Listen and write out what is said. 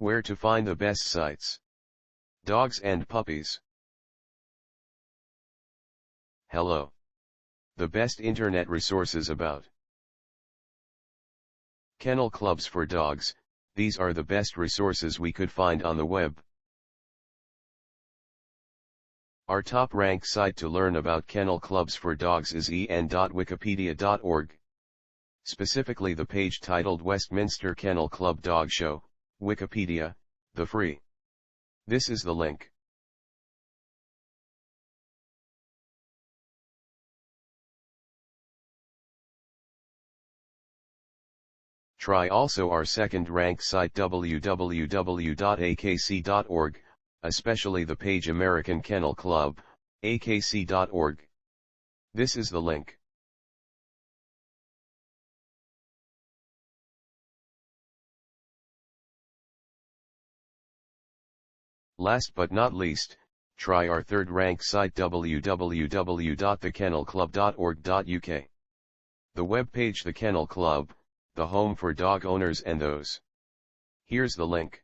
Where to find the best sites. Dogs and puppies. Hello. The best internet resources about kennel clubs for dogs. These are the best resources we could find on the web. Our top-ranked site to learn about kennel clubs for dogs is en.wikipedia.org. Specifically the page titled Westminster Kennel Club Dog Show, Wikipedia, the free. This is the link. Try also our second-ranked site www.akc.org, especially the page American Kennel Club, akc.org. This is the link. Last but not least, try our third-ranked site www.thekennelclub.org.uk. The web page The Kennel Club, the home for dog owners and those. Here's the link.